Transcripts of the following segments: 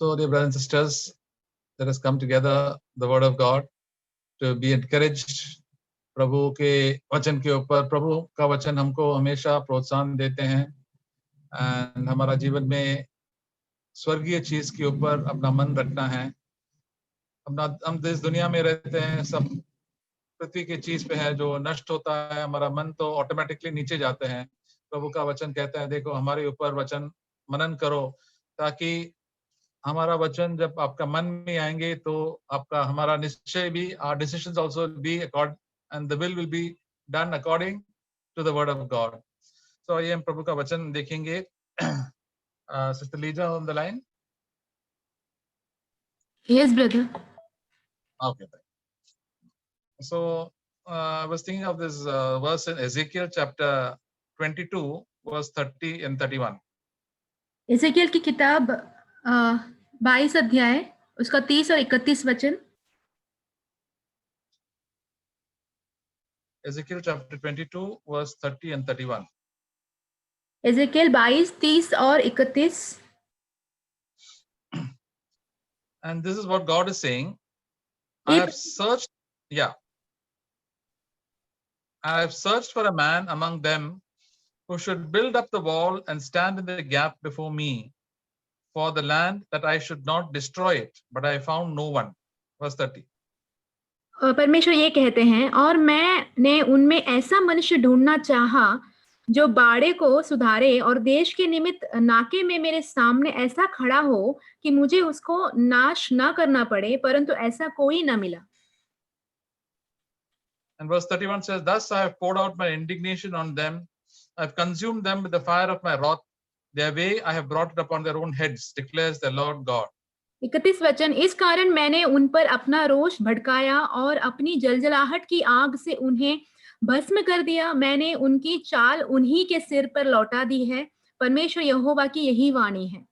So, dear brothers and sisters, let us come together, the word of God, to be encouraged. प्रभु के वचन के ऊपर, प्रभु का वचन हमको हमेशा प्रोत्साहन देते हैं एंड हमारा जीवन में स्वर्गीय चीज के ऊपर अपना मन रखना है. हम इस दुनिया में रहते हैं, सब पृथ्वी की चीज पे है जो नष्ट होता है, हमारा मन तो ऑटोमेटिकली नीचे जाते हैं. प्रभु का वचन कहता है, देखो हमारे ऊपर वचन मनन करो, ताकि हमारा वचन जब आपका मन में आएंगे तो आपका हमारा निश्चय भी, our decisions also will be according and the will be done according to the word of God. So आइए हम प्रभु का वचन देखेंगे. Sister Lisa on the line. Yes, brother. Okay. So I was thinking of this verse in Ezekiel chapter 22 verse 30 and 31. Ezekiel की किताब 22 अध्याय उसका 30 और 31 वचन. Ezekiel chapter 22 verse 30 and 31. Ezekiel 22, 30 और 31. And this is what God is saying. I have searched, I have searched for a man among them who should build up the wall and stand in the gap before me for the land, that I should not destroy it, but I found no one. Verse 30. परमेश्वर ये कहते हैं, और मैंने उनमें ऐसा मनुष्य ढूंढना चाहा जो बाड़े को सुधारे और देश के निमित्त नाके में मेरे सामने ऐसा खड़ा हो कि मुझे उसको नाश ना करना पड़े, परंतु ऐसा कोई ना मिला. And verse 31 says, thus I have poured out my indignation on them. I have consumed them with the fire of my wrath. Their way I have brought it upon their own heads, declares the Lord God. 31 वचन, इस कारण मैंने उन पर अपना रोष भड़काया और अपनी जलजलाहट की आग से उन्हें भस्म कर दिया. मैंने उनकी चाल उन्हीं के सिर पर लौटा दी है. परमेश्वर यहोवा की यही वाणी है.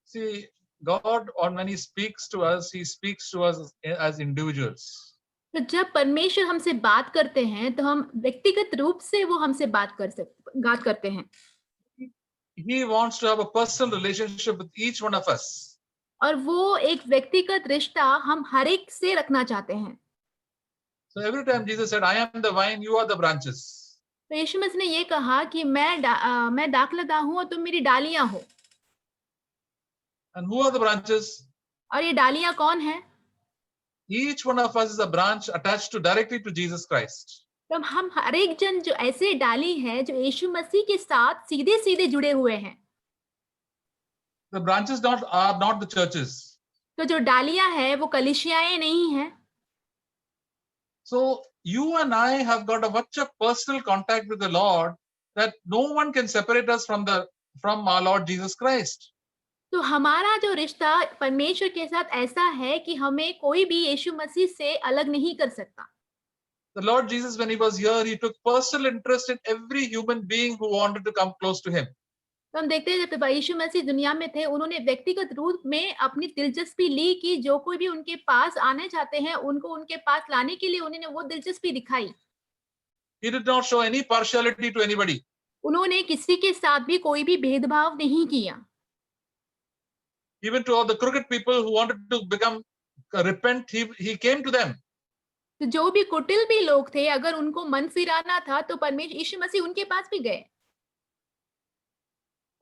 See, God, when He speaks to us, He speaks to us as individuals. तो जब परमेश्वर हमसे बात करते हैं तो हम व्यक्तिगत रूप से वो हमसे बात करते हैं. He wants to have a personal relationship with each one of us. और वो एक व्यक्तिगत रिश्ता हम हर एक से रखना चाहते हैं. So every time Jesus said, I am the vine, you are the branches. तो यीशु मसीह ने ये कहा कि मैं दाखलता हूँ और तुम मेरी डालियां हो. And who are the branches? और ये डालियां कौन है? Each one of us is a branch attached directly to Jesus Christ. तो हम हर एक जन जो ऐसे डाली है जो यीशु मसीह के साथ सीधे सीधे जुड़े हुए हैं. The branches are not the churches. तो जो डालियां है वो कलीसियाएं नहीं है. So you and I have got such a personal contact with the Lord that no one can separate us from our Lord Jesus Christ. तो हमारा जो रिश्ता परमेश्वर के साथ ऐसा है कि हमें कोई भी यीशु मसीह से अलग नहीं कर सकता. The Lord Jesus, when He was here, He took personal interest in every human being who wanted to come close to Him. तो हम देखते हैं जब यीशु मसीह दुनिया में थे, उन्होंने व्यक्तिगत रूप में अपनी दिलचस्पी ली कि जो कोई भी उनके पास आने चाहते हैं उनको उनके पास लाने के लिए उन्होंने वो दिलचस्पी दिखाई. He did not show any partiality to anybody. उन्होंने किसी के साथ भी कोई भी भेदभाव नहीं किया. Even to all the crooked people who wanted to repent, he came to them. तो जो भी कुटिल भी लोग थे, अगर उनको मन फिराना था तो परमेश्वर यीशु मसीह उनके पास भी गए.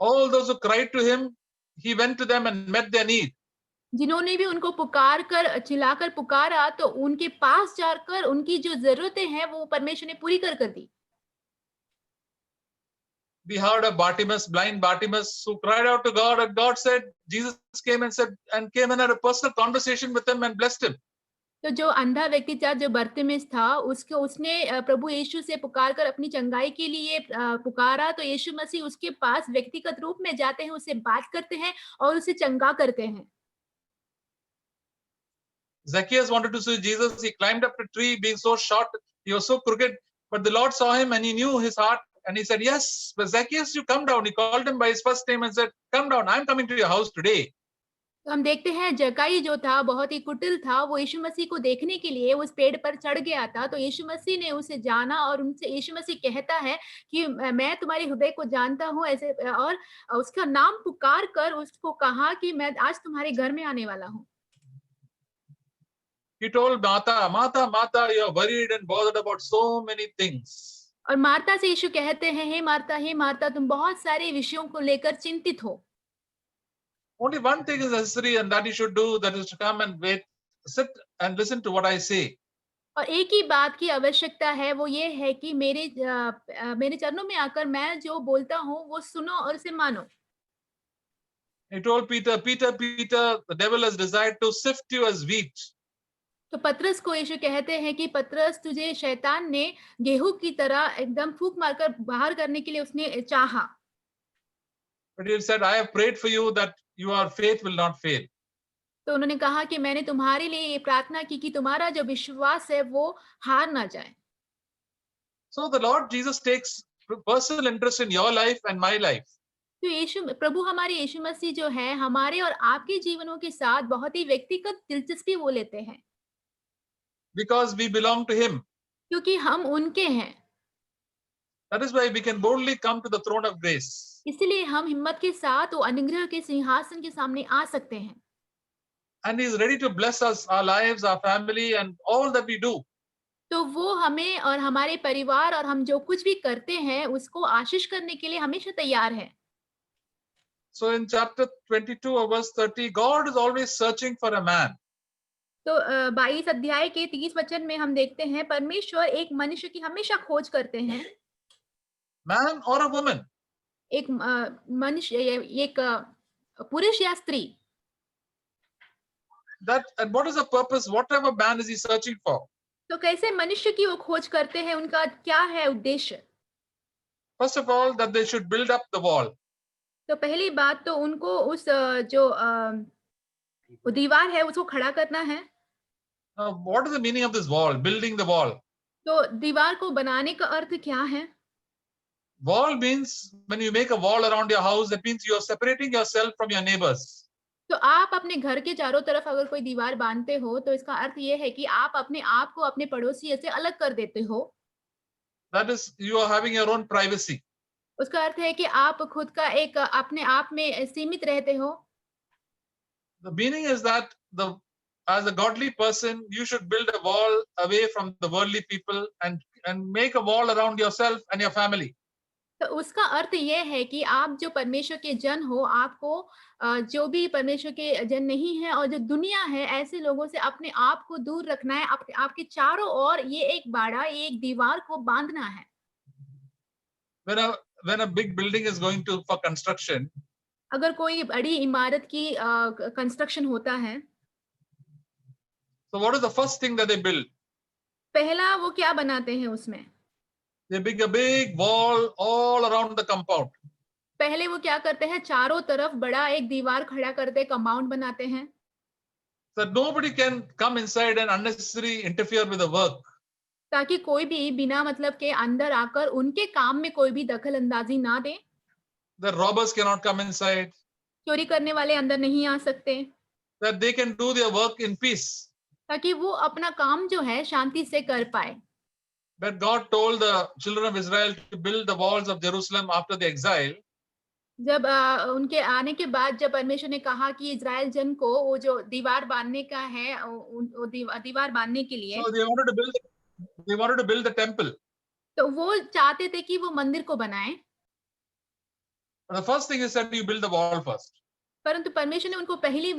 All those who cried to Him, He went to them and met their need. जिन्होंने भी उनको पुकारकर चिल्लाकर पुकारा तो उनके पास जाकर उनकी जो जरूरतें हैं वो परमेश्वर ने पूरी कर दी. We heard of Bartimaeus, blind Bartimaeus, who cried out to God, and God said, Jesus came and had a personal conversation with him and blessed him. तो जो अंधा व्यक्ति था, जो बर्तिमेस था, उसने प्रभु यीशु से पुकारकर अपनी चंगाई के लिए पुकारा, तो यीशु मसीह उसके पास व्यक्तिगत रूप में जाते हैं, उससे बात करते हैं और उसे चंगा करते हैं. Zacchaeus wanted to see Jesus. He climbed up a tree, being so short, he was so crooked, but the Lord saw him and He knew his heart, and He said, yes, but Zacchaeus, you come down. He called him by his first name and said, come down, I'm coming to your house today. तो हम देखते हैं जक्कई जो था बहुत ही कुटिल था, वो यीशु मसीह को देखने के लिए उस पेड़ पर चढ़ गया था। तो यीशु मसीह ने उसे जाना और उनसे यीशु मसीह कहता है कि मैं तुम्हारे हृदय को जानता हूँ ऐसे और उसका नाम पुकार कर उसको कहा कि मैं आज तुम्हारे घर में आने वाला हूँ। He told Martha, Martha, Martha, you are worried and bothered about so many things. और मार्ता से यीशु कहते हैं, हे मार्ता तुम बहुत सारे विषयों को लेकर चिंतित हो। Only one thing is necessary, and that you should do, that is to come and wait, sit and listen to what I say. और एक ही बात की आवश्यकता है, वो ये है कि मेरे चरणों में आकर मैं जो बोलता हूँ वो सुनो और उसे मानो। He told Peter, Peter, Peter, the devil has desired to sift you as wheat. तो पतरस को यीशु कहते हैं कि पतरस तुझे शैतान ने गेहूं की तरह एकदम फूंक मारकर बाहर करने के लिए उसने चाहा। But he said, I have prayed for you that your faith will not fail. तो उन्होंने कहा कि मैंने तुम्हारे लिए ये प्रार्थना की कि तुम्हारा जो विश्वास है वो हार ना जाए। So the Lord Jesus takes personal interest in your life and my life. तो प्रभु हमारे यीशु मसीह जो है हमारे और आपके जीवनों के साथ बहुत ही व्यक्तिगत दिलचस्पी वो लेते हैं, Because we belong to him. क्योंकि हम उनके हैं। That is why we can boldly come to the throne of grace. इसीलिए हम हिम्मत के साथ वो अनुग्रह के सिंहासन के सामने आ सकते हैं। And he is ready to bless us, our lives, our family, and all that we do. तो वो हमें और हमारे परिवार और हम जो कुछ भी करते हैं उसको आशीष करने के लिए हमेशा तैयार है। So in chapter 22 or verse 30, God is always searching for a man. तो 22 अध्याय के 30 वचन में हम देखते हैं परमेश्वर एक मनुष्य की हमेशा खोज करते हैं। Man or a woman. एक मनुष्य एक पुरुष या स्त्री। That, and what is the purpose? Whatever man is he searching for? तो कैसे मनुष्य की वो खोज करते हैं, उनका क्या है उद्देश्य? First of all, that they should build up the wall. तो पहली बात तो उनको उस वो दीवार है उसको खड़ा करना है। What is the meaning of this wall? Building the wall. तो दीवार को बनाने का अर्थ क्या है? Wall means when you make a wall around your house, that means you are separating yourself from your neighbors. तो आप अपने घर के चारों तरफ अगर कोई दीवार बांधते हो तो इसका अर्थ ये है कि आप अपने आप को अपने पड़ोसी से अलग कर देते हो। That is, you are having your own privacy. उसका अर्थ है कि आप खुद का एक अपने आप में सीमित रहते हो। The meaning is that as a godly person, you should build a wall away from the worldly people and make a wall around yourself and your family. तो उसका अर्थ ये है कि आप जो परमेश्वर के जन हो, आपको जो भी परमेश्वर के जन नहीं है और जो दुनिया है, ऐसे लोगों से अपने आप को दूर रखना है। आपके चारों ओर ये एक बाड़ा, ये एक दीवार को बांधना है। When a big building is going to for construction, अगर कोई बड़ी इमारत की कंस्ट्रक्शन होता है, so what is the first thing that they build? पहला वो क्या बनाते हैं उसमें? They build a big wall all around the compound. पहले वो क्या करते हैं, चारों तरफ बड़ा एक दीवार खड़ा करते, कंपाउंड बनाते हैं। So nobody can come inside and unnecessarily interfere with the work. ताकि कोई भी बिना मतलब के अंदर आकर उनके काम में कोई भी दखल अंदाजी ना दे। The robbers cannot come inside. चोरी करने वाले अंदर नहीं आ सकते। That they can do their work in peace. ताकि वो अपना काम जो है शांति से कर पाए। But God told the children of Israel to build the walls of Jerusalem after the exile. जब उनके आने के बाद जब परमेश्वर ने कहा कि इजराइल जन को वो जो दीवार बांधने का है, वो दीवार बांधने के लिए, So they wanted to build the temple. तो वो चाहते थे कि वो मंदिर को बनाएं। But the first thing is that you build the wall first. परंतु परमेश्वर ने उनको पहली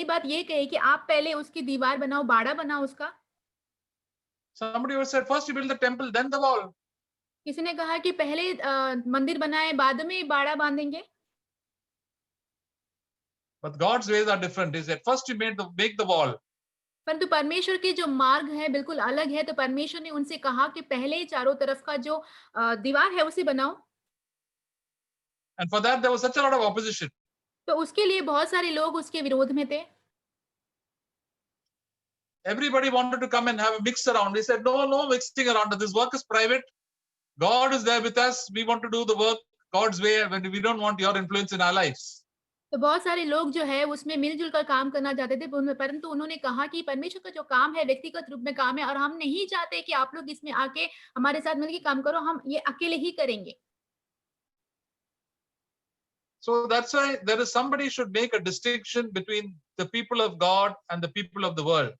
बात ये कही कि आप पहले उसकी दीवार बनाओ, बाड़ा बनाओ उसका। Somebody would said first you build the temple, then the wall. किसी ने कहा कि पहले मंदिर बनाए, बाद में बाड़ा बांधेंगे। But God's ways are different. He said first you make the wall. परंतु परमेश्वर के जो मार्ग है बिल्कुल अलग है। तो परमेश्वर ने उनसे कहा कि पहले चारों तरफ का जो दीवार है उसे बनाओ। And for that there was such a lot of opposition. तो उसके लिए बहुत सारे लोग उसके विरोध में थे। Everybody wanted to come and have a mix around. He said, no mixing around. This work is private. God is there with us. We want to do the work God's way, when we don't want your influence in our lives. तो बहुत सारे लोग जो है उसमें मिलजुल कर काम करना चाहते थे, परंतु उन्होंने कहा कि परमेश्वर का जो काम है व्यक्तिगत रूप में काम है और हम नहीं चाहते कि आप लोग इसमें आके हमारे साथ मिलके काम करो, हम ये अकेले ही करेंगे। So that's why there is somebody should make a distinction between the people of God and the people of the world.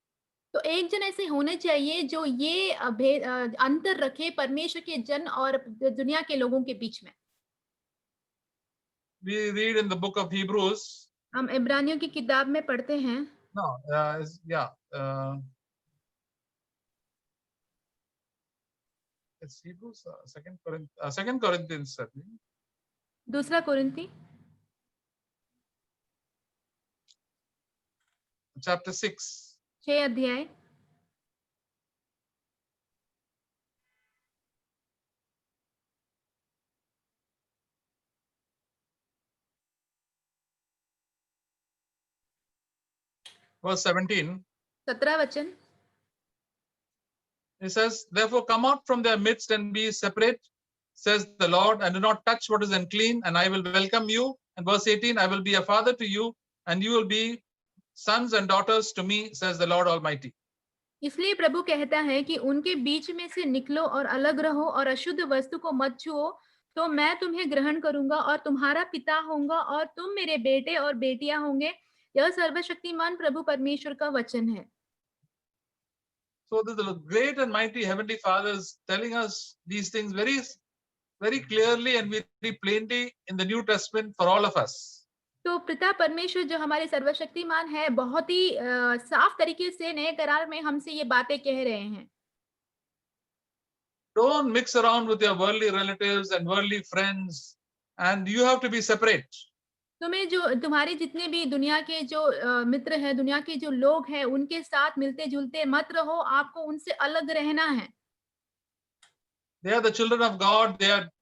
तो एक जन ऐसे होने चाहिए जो ये अंतर रखे परमेश्वर के जन और दुनिया के लोगों के बीच में। We read in the book of Hebrews. हम इब्रानियों की किताब में पढ़ते हैं। No, yeah, it's Hebrews, Second Corinthians, I think. दूसरा कोरिन्थी Chapter 6. 6 अध्याय Verse 17. 17 वचन। It says, therefore come out from their midst and be separate, says the Lord, and do not touch what is unclean, and I will welcome you. And verse 18, I will be a father to you, and you will be sons and daughters to me, says the Lord Almighty. इसलिए प्रभु कहता है कि उनके बीच में से निकलो और अलग रहो और अशुद्ध वस्तु को मत छुओ, तो मैं तुम्हें ग्रहण करूंगा और तुम्हारा पिता होऊंगा और तुम मेरे बेटे और बेटियां होंगे। यह सर्वशक्तिमान प्रभु परमेश्वर का वचन है। So the great and mighty heavenly Father is telling us these things very, very clearly and very plainly in the New Testament for all of us. तो पिता परमेश्वर जो हमारे सर्वशक्तिमान है, बहुत ही साफ तरीके से नए करार में हमसे ये बातें कह रहे हैं। Don't mix around with your worldly relatives and worldly friends, and you have to be separate. तुम्हें जो तुम्हारे जितने भी दुनिया के जो मित्र हैं, दुनिया के जो लोग हैं, उनके साथ मिलते जुलते मत रहो, आपको उनसे अलग रहना है। They are the children of God.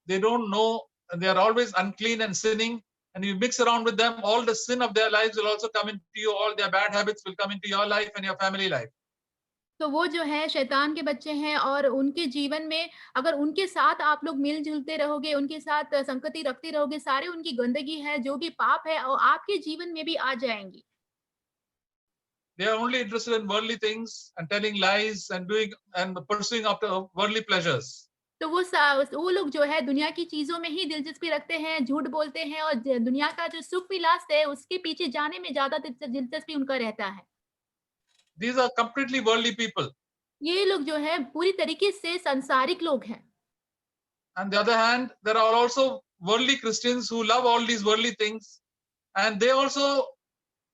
They don't know, and they are always unclean and sinning. And you mix around with them, all the sin of their lives will also come into you. All their bad habits will come into your life and your family life. तो वो जो है शैतान के बच्चे हैं और उनके जीवन में अगर उनके साथ आप लोग मिल-जुलते रहोगे, उनके साथ संगति रखते रहोगे, सारे उनकी गंदगी है, जो भी पाप है और आपके जीवन में भी आ जाएंगी। They are only interested in worldly things and telling lies and doing and pursuing after worldly pleasures. तो वो लोग जो है दुनिया की चीजों में ही दिलचस्पी रखते हैं, झूठ बोलते हैं और दुनिया का जो सुख विलास है उसके पीछे जाने में ज्यादा दिलचस्पी उनका रहता है। These are completely worldly people. ये लोग जो है पूरी तरीके से सांसारिक लोग हैं। On the other hand, there are also worldly Christians who love all these worldly things, and they also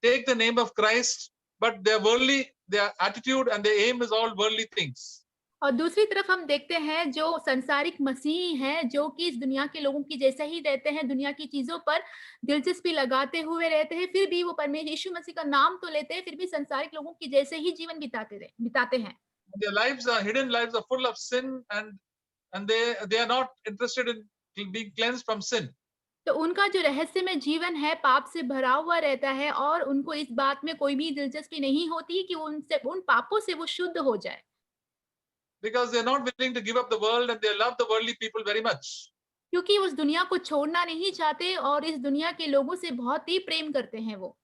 take the name of Christ, but their attitude and their aim is all worldly things. और दूसरी तरफ हम देखते हैं जो संसारिक मसीही हैं, जो कि इस दुनिया के लोगों की जैसा ही रहते हैं, दुनिया की चीजों पर दिलचस्पी लगाते हुए रहते हैं, फिर भी वो परमेश्वर यीशु मसीह का नाम तो लेते हैं, फिर भी संसारिक लोगों की जैसे ही जीवन बिताते हैं। Their hidden lives are full of sin, and they are not interested in being cleansed from sin. तो उनका जो रहस्यमय जीवन है पाप से भरा हुआ रहता है और उनको इस बात में कोई भी दिलचस्पी नहीं होती कि उन पापों से वो शुद्ध हो जाए। Because they are not willing to give up the world, and they love the worldly people very much. क्योंकि उस दुनिया को छोड़ना नहीं चाहते और इस दुनिया के लोगों से बहुत ही प्रेम करते हैं वो।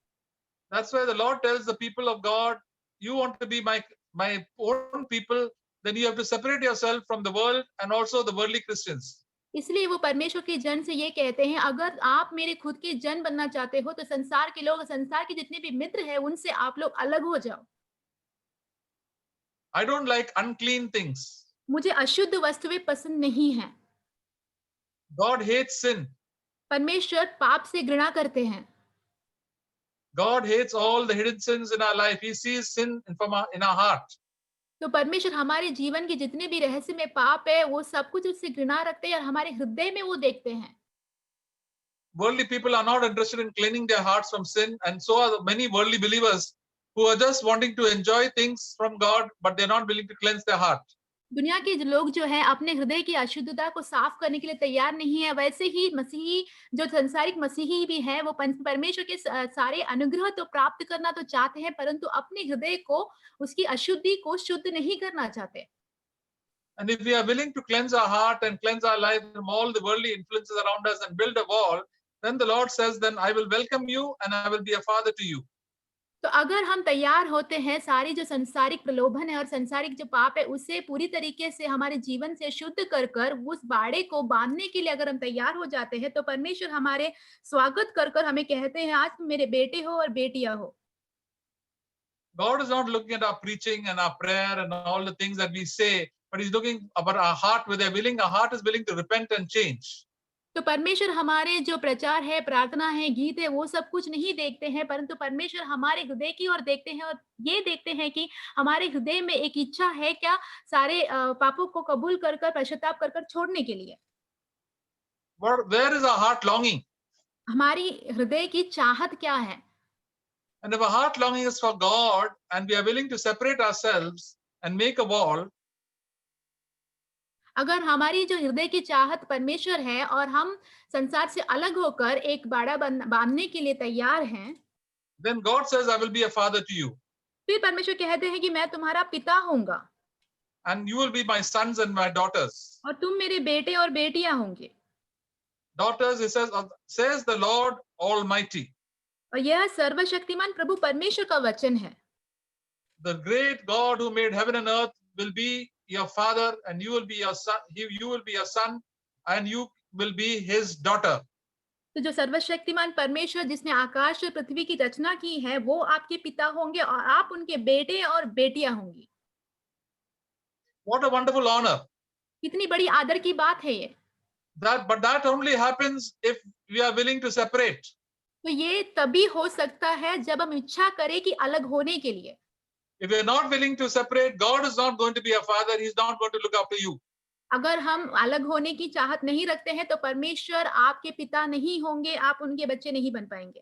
That's why the Lord tells the people of God, you want to be my own people, then you have to separate yourself from the world and also the worldly Christians. इसलिए वो परमेश्वर के जन से ये कहते हैं, अगर आप मेरे खुद के जन बनना चाहते हो तो संसार के लोग, संसार के जितने भी मित्र हैं उनसे आप लोग अलग हो जाओ। I don't like unclean things. मुझे अशुद्ध वस्तुएं पसंद नहीं हैं। God hates sin. परमेश्वर पाप से घृणा करते हैं। God hates all the hidden sins in our life. He sees sin in our heart. तो परमेश्वर हमारे जीवन के जितने भी रहस्य में पाप है वो सब कुछ उससे घृणा रखते हैं और हमारे हृदय में वो देखते हैं। Worldly people are not interested in cleaning their hearts from sin, and so are many worldly believers who are just wanting to enjoy things from God, but they're not willing to cleanse their heart. दुनिया के लोग जो है अपने हृदय की अशुद्धता को साफ करने के लिए तैयार नहीं है, वैसे ही मसीही जो संसारिक मसीही भी है वो परमेश्वर के सारे अनुग्रह तो प्राप्त करना तो चाहते हैं, परंतु अपने हृदय को उसकी अशुद्धि को शुद्ध नहीं करना चाहते। And if we are willing to cleanse our heart and cleanse our life from all the worldly influences around us and build a wall, then the Lord says, then I will welcome you and I will be a father to you. तो अगर हम तैयार होते हैं सारी जो सांसारिक प्रलोभन है और सांसारिक जो पाप है उसे पूरी तरीके से हमारे जीवन से शुद्ध कर कर उस बाड़े को बांधने के लिए अगर हम तैयार हो जाते हैं तो परमेश्वर हमारे स्वागत कर कर हमें कहते हैं आज तुम मेरे बेटे हो और बेटियां हो. God is not looking at our preaching and our prayer and all the things that we say, but He's looking about our heart. Where our heart is willing to repent and change. तो परमेश्वर हमारे जो प्रचार है, प्रार्थना है, गीत है, वो सब कुछ नहीं देखते हैं, परंतु परमेश्वर हमारे हृदय की ओर देखते हैं और ये देखते हैं कि हमारे हृदय में एक इच्छा है क्या सारे पापों को कबूल कर कर पश्चाताप कर कर छोड़ने के लिए. Where is our heart longing? हमारी हृदय की चाहत क्या है? And if our heart longing is for God and we are willing to separate ourselves and make a wall, अगर हमारी जो हृदय की चाहत परमेश्वर है और हम संसार से अलग होकर एक बाड़ा बांधने के लिए तैयार हैं, then God says, I will be a father to you. फिर परमेश्वर कहते हैं कि मैं तुम्हारा पिता होऊंगा. And you will be my sons and my daughters. और तुम मेरे बेटे और बेटियां होंगे. Daughters, he says the Lord Almighty. और यह सर्वशक्तिमान प्रभु परमेश्वर का वचन है. The great God who made heaven and earth will be your father and you will be your son. You will be your son and you will be his daughter. तो जो सर्वशक्तिमान परमेश्वर जिसने आकाश और पृथ्वी की रचना की है वो आपके पिता होंगे और आप उनके बेटे और बेटियां होंगी. What a wonderful honor. कितनी बड़ी आदर की बात है ये. But that only happens if we are willing to separate. तो ये तभी हो सकता है जब हम इच्छा करें कि अलग होने के लिए. If you are not willing to separate, God is not going to be a father. He's not going to look after you. अगर हम अलग होने की चाहत नहीं रखते हैं तो परमेश्वर आपके पिता नहीं होंगे, आप उनके बच्चे नहीं बन पाएंगे.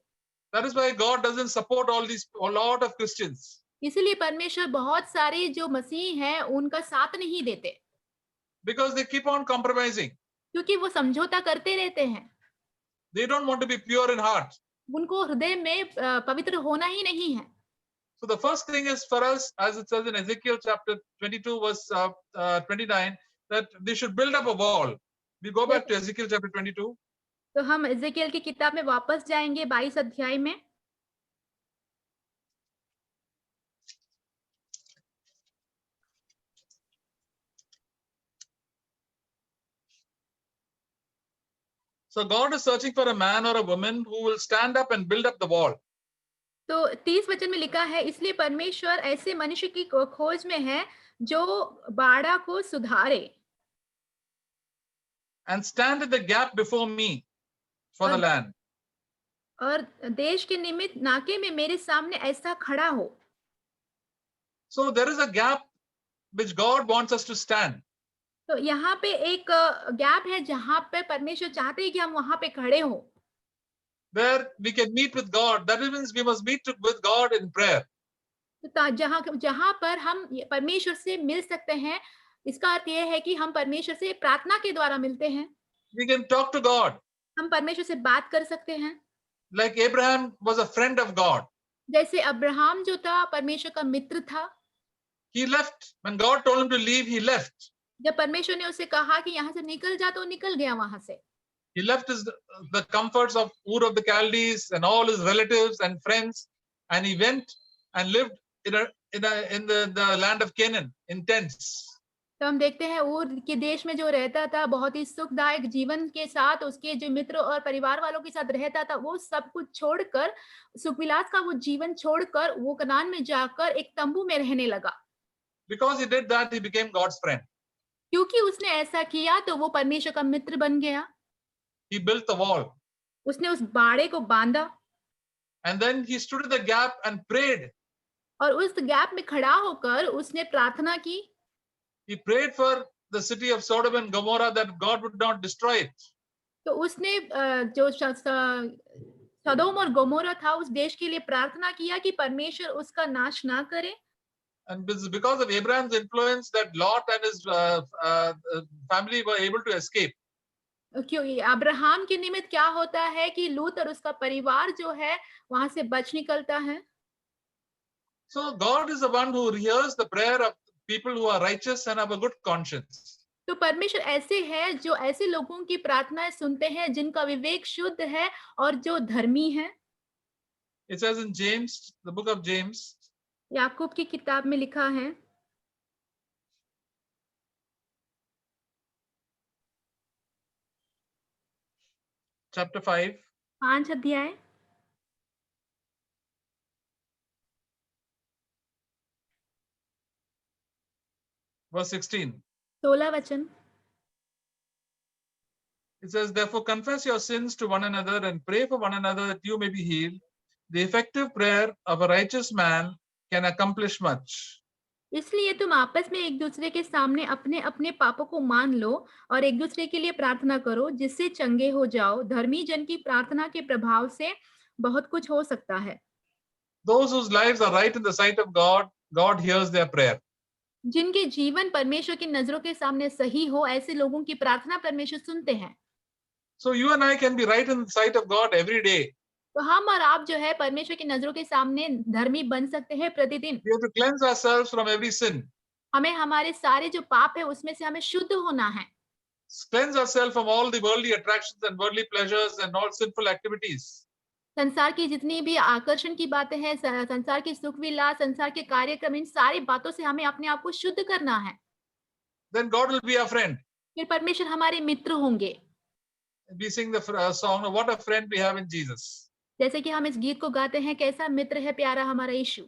That is why God doesn't support a lot of Christians. इसलिए परमेश्वर बहुत सारे जो मसीह हैं उनका साथ नहीं देते. Because they keep on compromising. क्योंकि वो समझौता करते रहते हैं. They don't want to be pure in heart. उनको हृदय में पवित्र होना ही नहीं है. So the first thing is for us, as it says in Ezekiel chapter 22 verse 29, that they should build up a wall. We go back to Ezekiel chapter 22. तो हम Ezekiel की किताब में वापस जाएंगे 22 अध्याय में. So God is searching for a man or a woman who will stand up and build up the wall. तो 30 वचन में लिखा है इसलिए परमेश्वर ऐसे मनुष्य की खोज में है जो बाड़ा को सुधारे. And stand in the gap before me for the land. और देश के निमित्त नाके में मेरे सामने ऐसा खड़ा हो. So there is a gap which God wants us to stand. तो यहाँ पे एक गैप है जहाँ पे परमेश्वर चाहते हैं कि हम वहां पे खड़े हो. Where we can meet with God. That means we must meet with God in prayer. तो जहाँ पर हम परमेश्वर से मिल सकते हैं, इसका अर्थ यह है कि हम परमेश्वर से प्रार्थना के द्वारा मिलते हैं. We can talk to God. हम परमेश्वर से बात कर सकते हैं. Like Abraham was a friend of God. जैसे अब्राहम जो था परमेश्वर का मित्र था. He left when God told him to leave. He left. जब परमेश्वर ने उसे कहा कि यहाँ से निकल जा तो निकल गया वहां से. He left the comforts of Ur of the Chaldees and all his relatives and friends, and he went and lived in the land of Canaan in tents. तो हम देखते हैं ऊर के देश में जो रहता था बहुत ही सुखदायक जीवन के साथ उसके जो मित्र और परिवार वालों के साथ रहता था वो सब कुछ छोड़कर सुखविलास का वो जीवन छोड़कर वो कनान में जाकर एक तंबू में रहने लगा. Because he did that, he became God's friend. क्योंकि उसने ऐसा किया तो वो परमेश्वर का मित्र बन गया. He built the wall. उसने उस बाड़े को बांधा. And then he stood in the gap and prayed. और उस गैप में खड़ा होकर उसने प्रार्थना की. He prayed for the city of Sodom and Gomorrah that God would not destroy it. तो उसने जो सदोम और गोमोरा था उस देश के लिए प्रार्थना किया कि परमेश्वर उसका नाश ना करे. And because of Abraham's influence, that Lot and his family were able to escape. क्योंकि अब्राहम के निमित्त क्या होता है कि लूत और उसका परिवार जो है वहां से बच निकलता है. So God is the one who hears the prayer of people who are righteous and have a good conscience. तो परमेश्वर ऐसे है जो ऐसे लोगों की प्रार्थनाएं सुनते हैं जिनका विवेक शुद्ध है और जो धर्मी है। It says in James, the book of James, याकूब की किताब में लिखा है, chapter 5, 5 अध्याय, verse 16. 16 वचन। It says, therefore confess your sins to one another and pray for one another that you may be healed. The effective prayer of a righteous man can accomplish much. इसलिए तुम आपस में एक दूसरे के सामने अपने अपने पापों को मान लो और एक दूसरे के लिए प्रार्थना करो जिससे चंगे हो जाओ। धर्मी जन की प्रार्थना के प्रभाव से बहुत कुछ हो सकता है। Those whose lives are right in the sight of God, God hears their prayer. जिनके जीवन परमेश्वर की नजरों के सामने सही हो, ऐसे लोगों की प्रार्थना परमेश्वर सुनते हैं। So you and I can be right in the sight of God every day. तो हम और आप जो है परमेश्वर की नजरों के सामने धर्मी बन सकते हैं प्रतिदिन। We have to cleanse ourselves from every sin. हमें हमारे सारे जो पाप है उसमें से हमें शुद्ध होना है। Cleanse ourselves from all the worldly attractions and worldly pleasures and all sinful activities. संसार की जितनी भी आकर्षण की बातें हैं, संसार के सुख विलास, संसार के कार्यक्रम, इन सारी बातों से हमें अपने आप को शुद्ध करना है। Then God will be our friend. फिर परमेश्वर हमारे मित्र होंगे। We sing the song, what a friend we have in Jesus. जैसे कि हम इस गीत को गाते हैं, कैसा मित्र है प्यारा हमारा यीशु।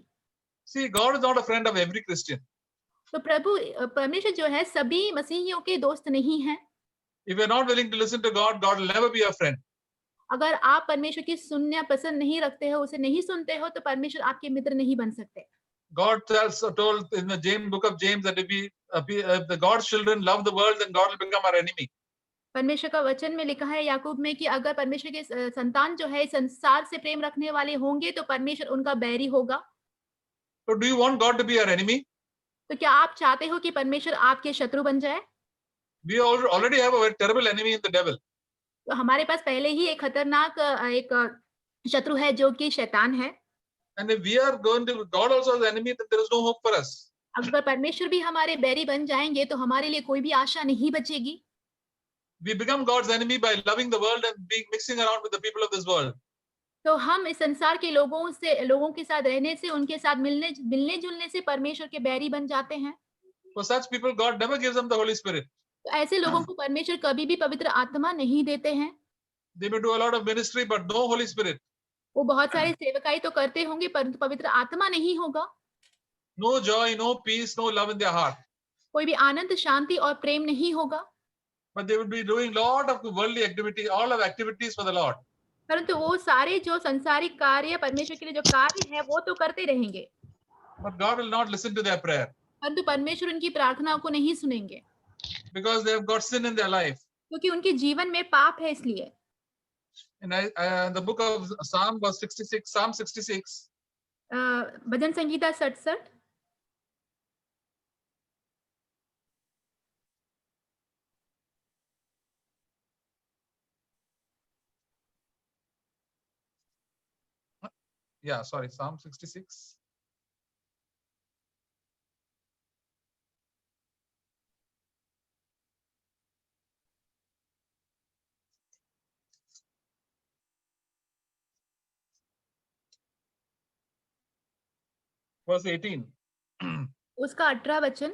See, God is not a friend of every Christian. तो परमेश्वर जो है सभी मसीहियों के दोस्त नहीं है। If you're not willing to listen to God, God will never be your friend. अगर आप परमेश्वर की सुनना पसंद नहीं रखते हो, उसे नहीं सुनते हो, तो परमेश्वर आपके मित्र नहीं बन सकते। God told in the book of James that if the God's children love the world, then God will become our enemy. परमेश्वर का वचन में लिखा है याकूब में कि अगर परमेश्वर के संतान जो है संसार से प्रेम रखने वाले होंगे तो परमेश्वर उनका बैरी होगा। So do you want God to be our enemy? तो क्या आप चाहते हो कि परमेश्वर आपके शत्रु बन जाए? We already have a very terrible enemy in the devil. तो हमारे पास पहले ही एक खतरनाक शत्रु है जो कि शैतान है। And if we are going to God also as an enemy, then there is no hope for us. अगर परमेश्वर भी हमारे बैरी बन जाएंगे तो हमारे लिए कोई भी आशा नहीं बचेगी। We become God's enemy by loving the world and mixing around with the people of this world. तो हम इस संसार के लोगों के साथ रहने से, उनके साथ मिलने जुलने से परमेश्वर के बैरी बन जाते हैं। For such people, God never gives them the Holy Spirit. तो ऐसे लोगों को परमेश्वर कभी भी पवित्र आत्मा नहीं देते हैं। They may do a lot of ministry, but no Holy Spirit. वो बहुत सारे सेवकाई तो करते होंगे परंतु पवित्र आत्मा नहीं होगा। No joy, no peace, no love in their heart. कोई भी आनंद, शांति और प्रेम नहीं होगा। But they would be doing lot of worldly activity, all of activities for the Lord. परंतु वो सारे जो संसारिक कार्य, परमेश्वर के लिए जो कार्य है वो तो करते रहेंगे। But God will not listen to their prayer. परंतु परमेश्वर उनकी प्रार्थना को नहीं सुनेंगे। Because they have got sin in their life. क्योंकि उनके जीवन में पाप है इसलिए। In the book of Psalm 66, bhajan Sangeeta 67 Psalm 66. Verse 18. उसका 18 वचन।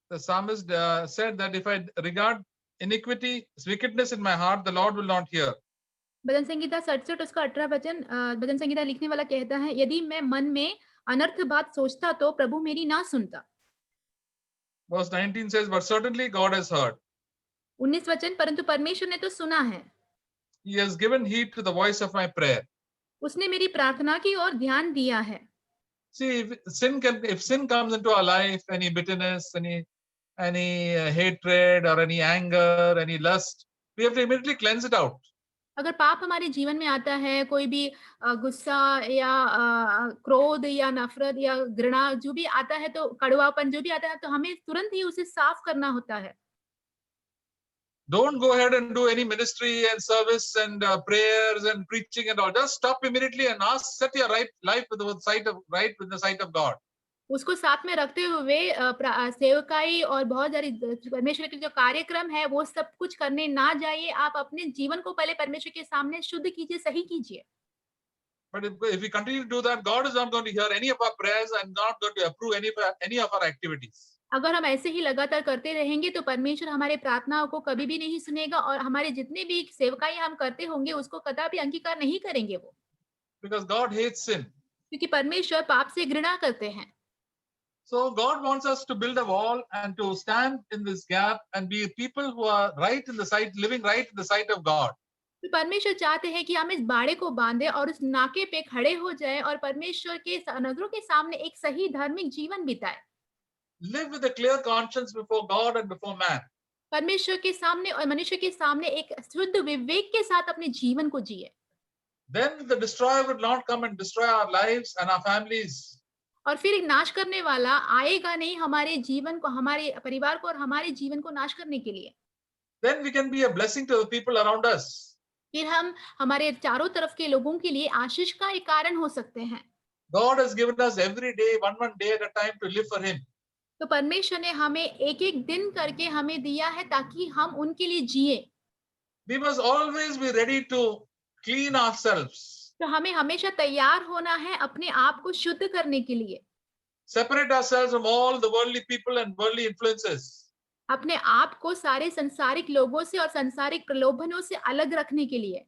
The psalmist said that if I regard iniquity, wickedness in my heart, the Lord will not hear. भजन संगीता 67 उसका 18 वचन। भजन संगीता लिखने वाला कहता है, यदि मैं मन में अनर्थ बात सोचता तो प्रभु मेरी ना सुनता। Verse 19 says, but certainly God has heard. 19 वचन, परंतु परमेश्वर ने तो सुना है। He has given heed to the voice of my prayer. उसने मेरी प्रार्थना की ओर ध्यान दिया है। See, if sin comes into our life, any bitterness, any hatred or any anger, any lust, we have to immediately cleanse it out. अगर पाप हमारे जीवन में आता है, कोई भी गुस्सा या क्रोध या नफरत या घृणा जो भी आता है, तो कड़वापन जो भी आता है, तो हमें तुरंत ही उसे साफ करना होता है। Don't go ahead and do any ministry and service and prayers and preaching and all. Just stop immediately and set your life with the sight of God. उसको साथ में रखते हुए सेवकाई और बहुत सारी परमेश्वर के जो कार्यक्रम है वो सब कुछ करने ना जाइए। आप अपने जीवन को पहले परमेश्वर के सामने शुद्ध कीजिए, सही कीजिए। But if we continue to do that, God is not going to hear any of our prayers and not going to approve any of our activities. अगर हम ऐसे ही लगातार करते रहेंगे तो परमेश्वर हमारे प्रार्थनाओं को कभी भी नहीं सुनेगा और हमारे जितने भी सेवकाई हम करते होंगे उसको कदापि अंगीकार नहीं करेंगे वो। Because God hates sin. क्योंकि परमेश्वर पाप से घृणा करते हैं। So God wants us to build a wall and to stand in this gap and be people who are right in the sight, living right in the sight of God. तो परमेश्वर चाहते हैं कि हम इस बाड़े को बांधे और उस नाके पे खड़े हो जाएं और परमेश्वर के नजरों के सामने एक सही धार्मिक जीवन बिताए। Live with a clear conscience before God and before man. परमेश्वर के सामने और मनुष्य के सामने एक शुद्ध विवेक के साथ अपने जीवन को जिए। Then the destroyer will not come and destroy our lives and our families. और फिर एक नाश करने वाला आएगा नहीं हमारे जीवन को, हमारे परिवार को और हमारे जीवन को नाश करने के लिए। Then we can be a blessing to the people around us. फिर हम हमारे चारों तरफ के लोगों के लिए आशीष का एक कारण हो सकते हैं। God has given us every day, one day at a time, to live for Him. तो परमेश्वर ने हमें एक एक दिन करके हमें दिया है ताकि हम उनके लिए जिए। We must always be ready to clean ourselves. तो हमें हमेशा तैयार होना है अपने आप को शुद्ध करने के लिए। Separate ourselves from all the worldly people and worldly influences. अपने आप को सारे संसारिक लोगों से और संसारिक प्रलोभनों से अलग रखने के लिए।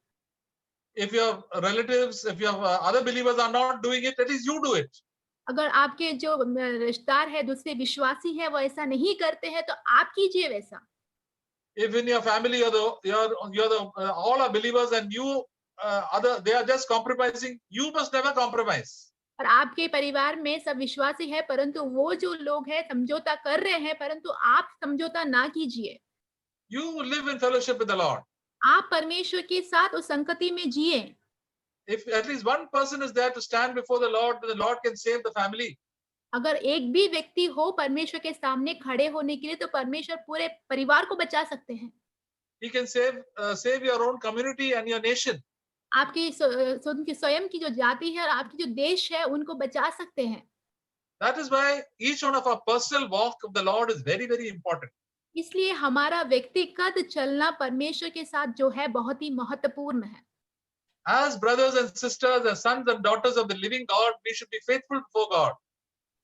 If your relatives, if your other believers are not doing it, at least you do it. अगर आपके जो रिश्तेदार है, दूसरे विश्वासी है, वो ऐसा नहीं करते हैं तो आप कीजिए वैसा। If in your family you're the all are believers and you they are just compromising, you must never compromise. और आपके परिवार में सब विश्वासी है परंतु वो जो लोग हैं समझौता कर रहे हैं परंतु आप समझौता ना कीजिए। You live in fellowship with the Lord. आप परमेश्वर के साथ उस संगति में जिए। If at least one person is there to stand before the Lord can save the family. अगर एक भी व्यक्ति हो परमेश्वर के सामने खड़े होने के लिए तो परमेश्वर पूरे परिवार को बचा सकते हैं। He can save your own community and your nation. आपकी स्वयं की जो जाति है और आपकी जो देश है उनको बचा सकते हैं। That is why each one of our personal walk of the Lord is very, very important. इसलिए हमारा व्यक्तिगत चलना परमेश्वर के साथ जो है बहुत ही महत्वपूर्ण है। As brothers and sisters, as sons and daughters of the living God, we should be faithful before God.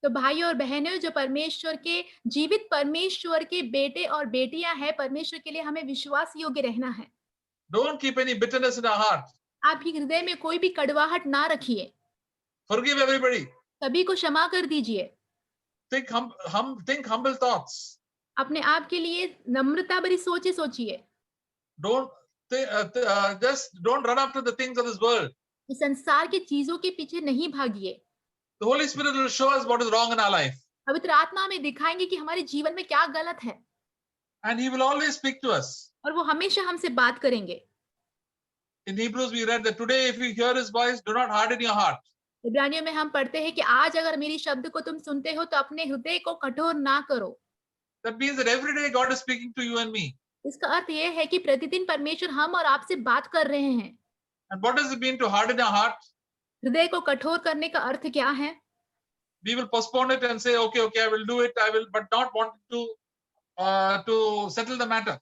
तो भाइयों और बहनों जो परमेश्वर के जीवित परमेश्वर के बेटे और बेटियां हैं, परमेश्वर के लिए हमें विश्वास योग्य रहना है। Don't keep any bitterness in our heart. आपके हृदय में कोई भी कड़वाहट ना रखिए। Forgive everybody. सभी को क्षमा कर दीजिए। Think humble thoughts. अपने आप के लिए नम्रता भरी सोचें सोचिए। Just don't run after the things of this world. इस संसार की चीजों के पीछे नहीं भागिए। The Holy Spirit will show us what is wrong in our life. पवित्र आत्मा हमें दिखाएंगे कि हमारे जीवन में क्या गलत है। And He will always speak to us. और वो हमेशा हमसे बात करेंगे। In Hebrews we read that today if you hear His voice, do not harden your heart. इब्रानियों में हम पढ़ते हैं कि आज अगर मेरी शब्द को तुम सुनते हो तो अपने हृदय को कठोर ना करो। That means that every day God is speaking to you and me. इसका अर्थ यह है कि प्रतिदिन परमेश्वर हम और आपसे बात कर रहे हैं। And what does it mean to harden your heart? हृदय को कठोर करने का अर्थ क्या है? We will postpone it and say, okay, I will do it, but not want to settle the matter.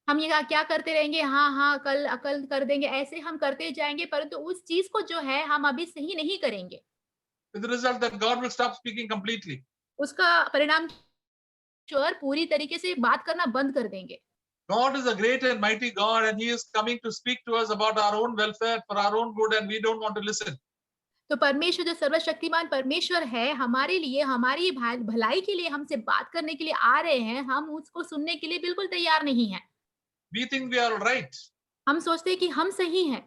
हम ये क्या करते रहेंगे? हाँ, कल कर देंगे, ऐसे हम करते जाएंगे परंतु उस चीज को जो है हम अभी सही नहीं करेंगे। With the result that God will stop speaking completely. उसका परिणाम पूरी तरीके से बात करना बंद कर देंगे। God is a great and mighty God and He is coming to speak to us about our own welfare, for our own good, and we don't want to listen. तो परमेश्वर जो सर्वशक्तिमान परमेश्वर है हमारे लिए, हमारी भलाई के लिए हमसे बात करने के लिए आ रहे हैं, हम उसको सुनने के लिए बिल्कुल तैयार नहीं हैं। We think we are right. हम सोचते हैं कि हम सही हैं।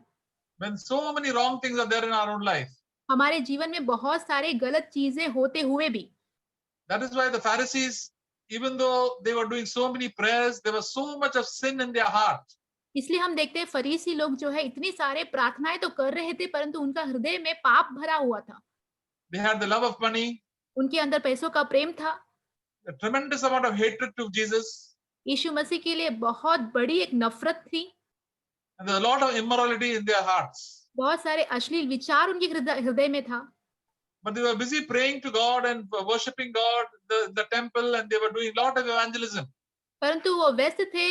When so many wrong things are there in our own life. हमारे जीवन में बहुत सारे गलत चीजें होते हुए भी। That is why the Pharisees, even though they were doing so many prayers, there was so much of sin in their heart. इसलिए हम देखते हैं फरीसी लोग जो है इतनी सारे प्रार्थनाएं तो कर रहे थे परंतु उनका हृदय में पाप भरा हुआ था। They had the love of money. उनके अंदर पैसों का प्रेम था। A tremendous amount of hatred to Jesus. यीशु मसीह के लिए बहुत बड़ी एक नफरत थी। And there was a lot of immorality in their hearts. बहुत सारे अश्लील विचार उनके हृदय में था। but they were busy praying to God and worshiping God, the temple, and they were doing a lot of evangelism. परंतु वो व्यस्त थे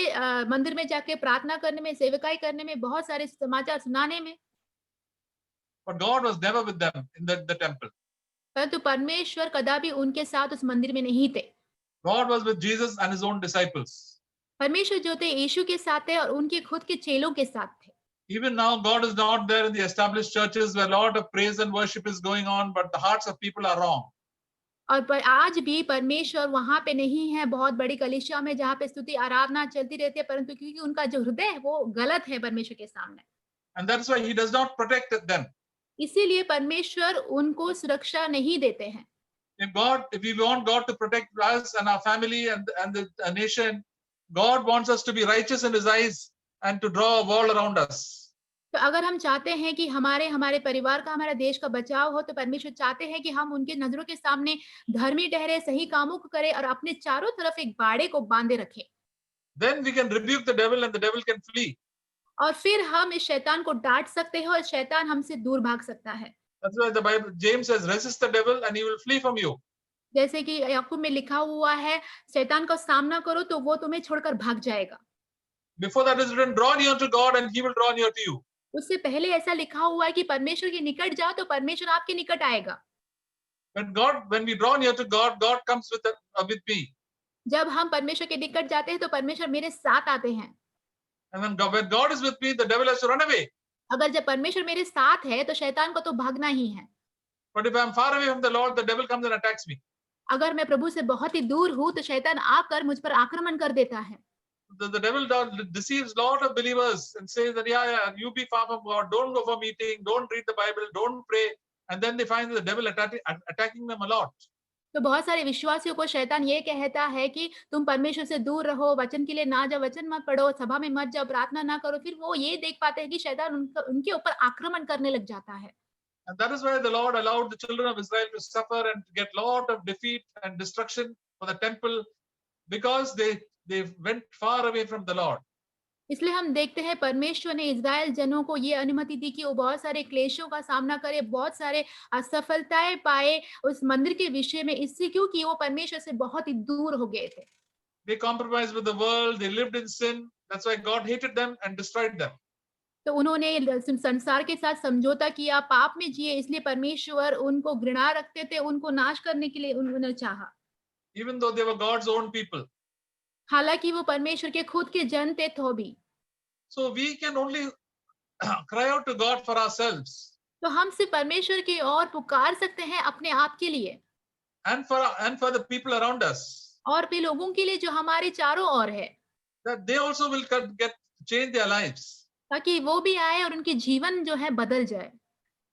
मंदिर में जाके प्रार्थना करने में, सेवकाई करने में, बहुत सारे समाचार सुनाने में। But God was never with them in the temple. परंतु परमेश्वर कदापि उनके साथ उस मंदिर में नहीं थे। God was with Jesus and his own disciples. परमेश्वर जो थे यीशु के साथ थे और उनके खुद के चेलों के साथ थे। Even now, God is not there in the established churches where a lot of praise and worship is going on, but the hearts of people are wrong. और पर आज भी परमेश्वर वहां पे नहीं है बहुत बड़ी कलीसिया में जहाँ पे स्तुति आराधना चलती रहती है, परंतु क्योंकि उनका जो हृदय है वो गलत है परमेश्वर के सामने। And that's why he does not protect them. इसीलिए परमेश्वर उनको सुरक्षा नहीं देते हैं। If we want God to protect us and our family and the nation, God wants us to be righteous in his eyes and to draw a wall around us. तो अगर हम चाहते हैं कि हमारे परिवार का, हमारे देश का बचाव हो, तो परमेश्वर चाहते हैं कि हम उनके नजरों के सामने धर्मी ठहरे, सही कामों को करें और अपने चारों तरफ एक बाड़े को बांधे रखें। Then we can rebuke the devil and the devil can flee. और फिर हम इस शैतान को डांट सकते हैं और शैतान हमसे दूर भाग सकता है। That's why the Bible, James says, resist the devil and he will flee from you. जैसे कि याकूब में लिखा हुआ है, शैतान का सामना करो तो वो तुम्हें छोड़कर भाग जाएगा। Before that is written, draw near to God and he will draw near to you. उससे पहले ऐसा लिखा हुआ है कि परमेश्वर के निकट जाओ तो परमेश्वर आपके निकट आएगा। When we draw near to God, God comes with me. जब हम परमेश्वर के निकट जाते हैं तो परमेश्वर मेरे साथ आते हैं। And when God is with me, the devil has to run away. अगर जब परमेश्वर मेरे साथ है तो शैतान को तो भागना ही है। But if I am far away from the Lord, the devil comes and attacks me. अगर मैं प्रभु से बहुत ही दूर हूँ तो शैतान आकर मुझ पर आक्रमण कर देता है। The devil deceives a lot of believers and says that you be far from God, don't go for meeting, don't read the Bible, don't pray, and then they find the devil attacking them a lot. तो बहुत सारे विश्वासियों को शैतान ये कहता है कि तुम परमेश्वर से दूर रहो, वचन के लिए ना जाओ, वचन मत पढ़ो, सभा में मत जाओ, प्रार्थना ना करो। फिर वो ये देख पाते हैं कि शैतान उनके ऊपर आक्रमण करने लग जाता है। And that is why the Lord allowed the children of Israel to suffer and to get lot of defeat and destruction for the temple, because they went far away from the Lord. इसलिए हम देखते हैं परमेश्वर ने इस्राएल जनों को ये अनुमति दी कि वो बहुत सारे क्लेशों का सामना करे, बहुत सारे असफलताएं पाए उस मंदिर के विषय में, इससे क्योंकि वो परमेश्वर से बहुत ही दूर हो गए थे। They compromised with the world, they lived in sin. That's why God hated them and destroyed them. तो उन्होंने संसार के साथ समझौता किया, पाप में जिए, इसलिए परमेश्वर उनको घृणा रखते थे, उनको नाश करने के लिए उन्होंने चाहा। Even though they were God's own people. हालांकि वो परमेश्वर के खुद के जन थे तो भी। So we can only cry out to God for ourselves. तो हम सिर्फ परमेश्वर की ओर पुकार सकते हैं अपने आप के लिए। And for the people around us. और भी लोगों के लिए जो हमारे चारों ओर है। That they also will change their lives. ताकि वो भी आए और उनके जीवन जो है बदल जाए।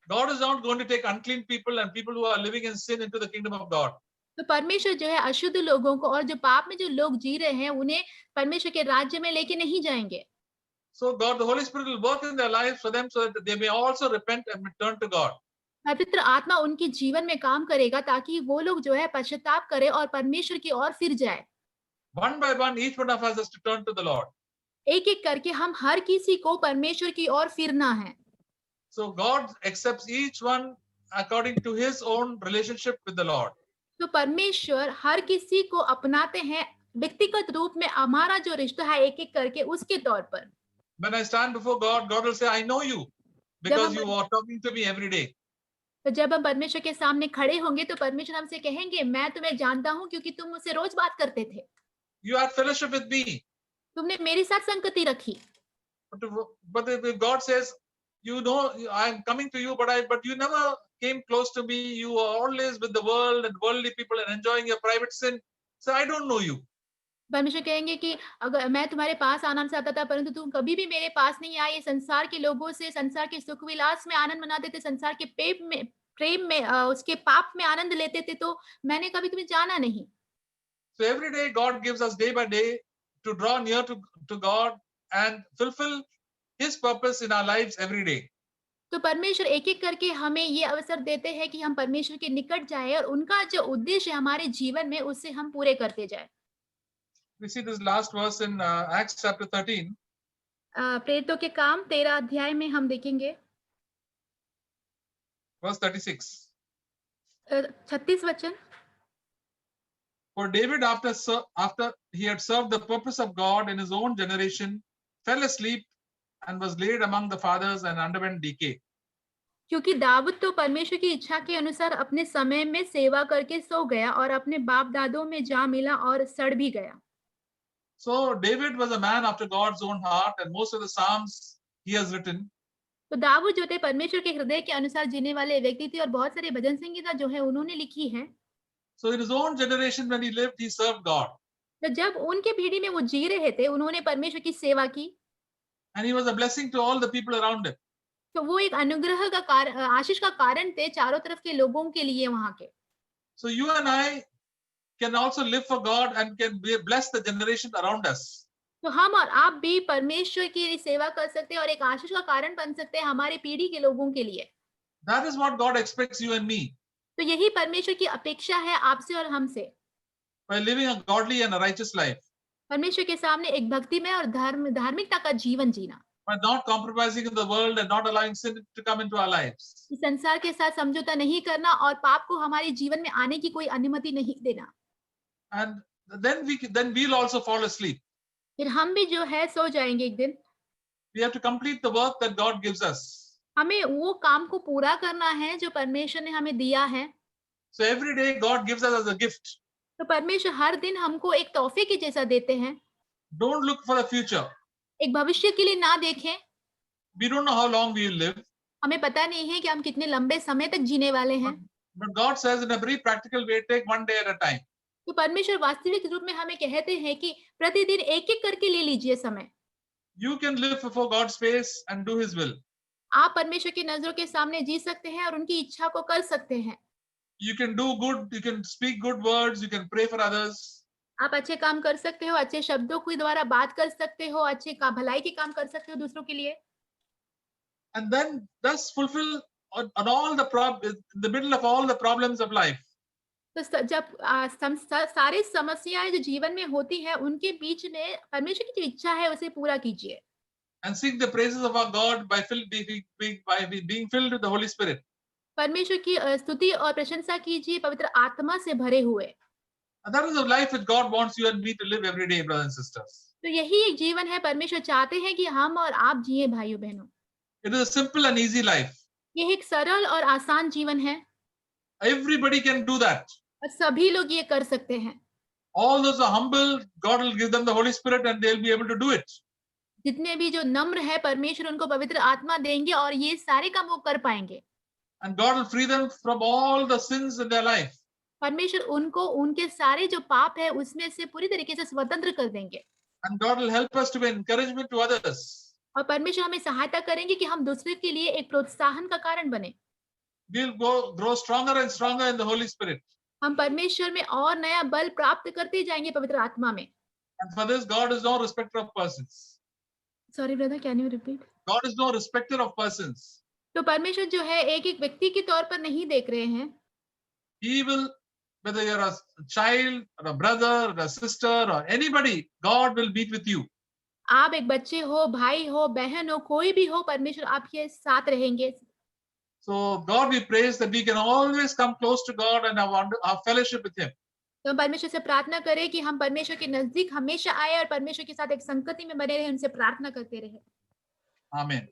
God is not going to take unclean people and people who are living in sin into the kingdom of God. तो परमेश्वर जो है अशुद्ध लोगों को और जो पाप में जो लोग जी रहे हैं उन्हें परमेश्वर के राज्य में लेके नहीं जाएंगे। So God, the Holy Spirit will work in their lives for them so that they may also repent and turn to God. पवित्र आत्मा उनके जीवन में काम करेगा ताकि वो लोग जो है पश्चाताप करें और परमेश्वर की ओर फिर जाए। One by one, each one of us has to turn to the Lord. एक-एक करके हम हर किसी को परमेश्वर की ओर फिरना है। So God accepts each one according to his own relationship with the Lord. तो परमेश्वर हर किसी को अपनाते हैं व्यक्तिगत रूप में, हमारा जो रिश्ता है एक-एक करके उसके तौर पर। When I stand before God, God will say, I know you because you are talking to me every day. तो जब हम परमेश्वर के सामने खड़े होंगे तो परमेश्वर हमसे कहेंगे, मैं तुम्हें जानता हूँ क्योंकि तुम मुझसे रोज बात करते थे। You had fellowship with me. तुमने मेरे साथ संगति रखी। But if God says, you know, I am coming to you, but you never came close to me. You are always with the world and worldly people and enjoying your private sin. So I don't know you. परमेश्वर कहेंगे कि अगर मैं तुम्हारे पास आना चाहता था परंतु तुम कभी भी मेरे पास नहीं आए, संसार के लोगों से, संसार के सुख विलास में आनंद मनाते थे, संसार के प्रेम में उसके पाप में आनंद लेते थे, तो मैंने कभी तुम्हें जाना नहीं। So every day God gives us day by day to draw near to God and fulfill his purpose in our lives every day. तो परमेश्वर एक-एक करके हमें ये अवसर देते हैं कि हम परमेश्वर के निकट जाएं और उनका जो उद्देश्य है हमारे जीवन में उससे हम पूरे करते जाएं। We see this last verse in Acts chapter 13. प्रेरितों के काम 13 अध्याय में हम देखेंगे। Verse 36. 36 वचन। For David, after he had served the purpose of God in his own generation, fell asleep and was laid among the fathers and underwent decay. क्योंकि दाऊद तो परमेश्वर की इच्छा के अनुसार अपने समय में सेवा करके सो गया और अपने बाप दादों में जा मिला और सड़ भी गया। So David was a man after God's own heart, and most of the Psalms he has written. तो दाऊद जो थे परमेश्वर के हृदय के अनुसार जीने वाले व्यक्ति थे और बहुत सारे भजन संगीता जो है उन्होंने लिखी है। So in his own generation, when he lived, he served God. तो जब उनके पीढ़ी में वो जी रहे थे, उन्होंने परमेश्वर की सेवा की। And he was a blessing to all the people around him. तो वो एक अनुग्रह का आशीष का कारण थे चारों तरफ के लोगों के लिए वहां के। So you and I can also live for God and can bless the generation around us. तो हम और आप भी परमेश्वर की सेवा कर सकते हैं और एक आशीष का कारण बन सकते हैं हमारी पीढ़ी के लोगों के लिए। That is what God expects you and me. तो यही परमेश्वर की अपेक्षा है आपसे और हमसे। By living a godly and a righteous life. परमेश्वर के सामने एक भक्तिमय और धार्मिकता का जीवन जीना। By not compromising in the world and not allowing sin to come into our lives. इस संसार के साथ समझौता नहीं करना और पाप को हमारे जीवन में आने की कोई अनुमति नहीं देना। And then we'll also fall asleep. फिर हम भी जो है सो जाएंगे एक दिन। We have to complete the work that God gives us. हमें वो काम को पूरा करना है जो परमेश्वर ने हमें दिया है। So every day God gives us as a gift. तो परमेश्वर हर दिन हमको एक तोहफे के जैसा देते हैं। Don't look for the future. एक भविष्य के लिए ना देखें। We don't know how long we will live. हमें पता नहीं है कि हम कितने लंबे समय तक जीने वाले हैं। But God says in a very practical way, take one day at a time. तो परमेश्वर वास्तविक रूप में हमें कहते हैं कि प्रतिदिन एक-एक करके ले लीजिए समय। You can live before God's face and do His will. आप परमेश्वर की नजरों के सामने जी सकते हैं और उनकी इच्छा को कर सकते हैं। You can do good, you can speak good words, you can pray for others. आप अच्छे काम कर सकते हो, अच्छे शब्दों के द्वारा बात कर सकते हो, अच्छे भलाई के काम कर सकते हो दूसरों के लिए। And then thus fulfill on all the in the middle of all the problems of life. तो जब सारी समस्याएं जो जीवन में होती है उनके बीच में परमेश्वर की जो इच्छा है उसे पूरा कीजिए। And sing the praises of our God by being filled with the Holy Spirit. परमेश्वर की स्तुति और प्रशंसा कीजिए पवित्र आत्मा से भरे हुए। And that is the life which God wants you and me to live every day, brothers and sisters. तो यही एक जीवन है परमेश्वर चाहते हैं कि हम और आप जिए भाइयों बहनों। It is a simple and easy life. ये एक सरल और आसान जीवन है। Everybody can do that. और सभी लोग ये कर सकते हैं। All those are humble, God will give them the Holy Spirit and they'll be able to do it. जितने भी जो नम्र है परमेश्वर उनको पवित्र आत्मा देंगे और ये सारे काम वो कर पाएंगे। And God will free them from all the sins in their life. परमेश्वर उनको उनके सारे जो पाप है उसमें से पूरी तरीके से स्वतंत्र कर देंगे। And God will help us to be encouragement to others. और परमेश्वर हमें सहायता करेंगे कि हम दूसरे के लिए एक प्रोत्साहन का कारण बने। We'll grow stronger and stronger in the Holy Spirit. हम परमेश्वर में और नया बल प्राप्त करते जाएंगे पवित्र आत्मा में। And for this, God is no respecter of persons. Sorry brother, can you repeat? God is no respecter of persons. तो परमेश्वर जो है एक व्यक्ति के तौर पर नहीं देख रहे हैं। He will, whether you're a child or a brother or a sister or anybody, God will meet with you. आप एक बच्चे हो, भाई हो, बहन हो, कोई भी हो, परमेश्वर आपके साथ रहेंगे। So God, we praise that we can always come close to God and have fellowship with Him. तो परमेश्वर से प्रार्थना करें कि हम परमेश्वर के नजदीक हमेशा आए और परमेश्वर के साथ एक संगति में बने रहे, उनसे प्रार्थना करते रहे। Amen.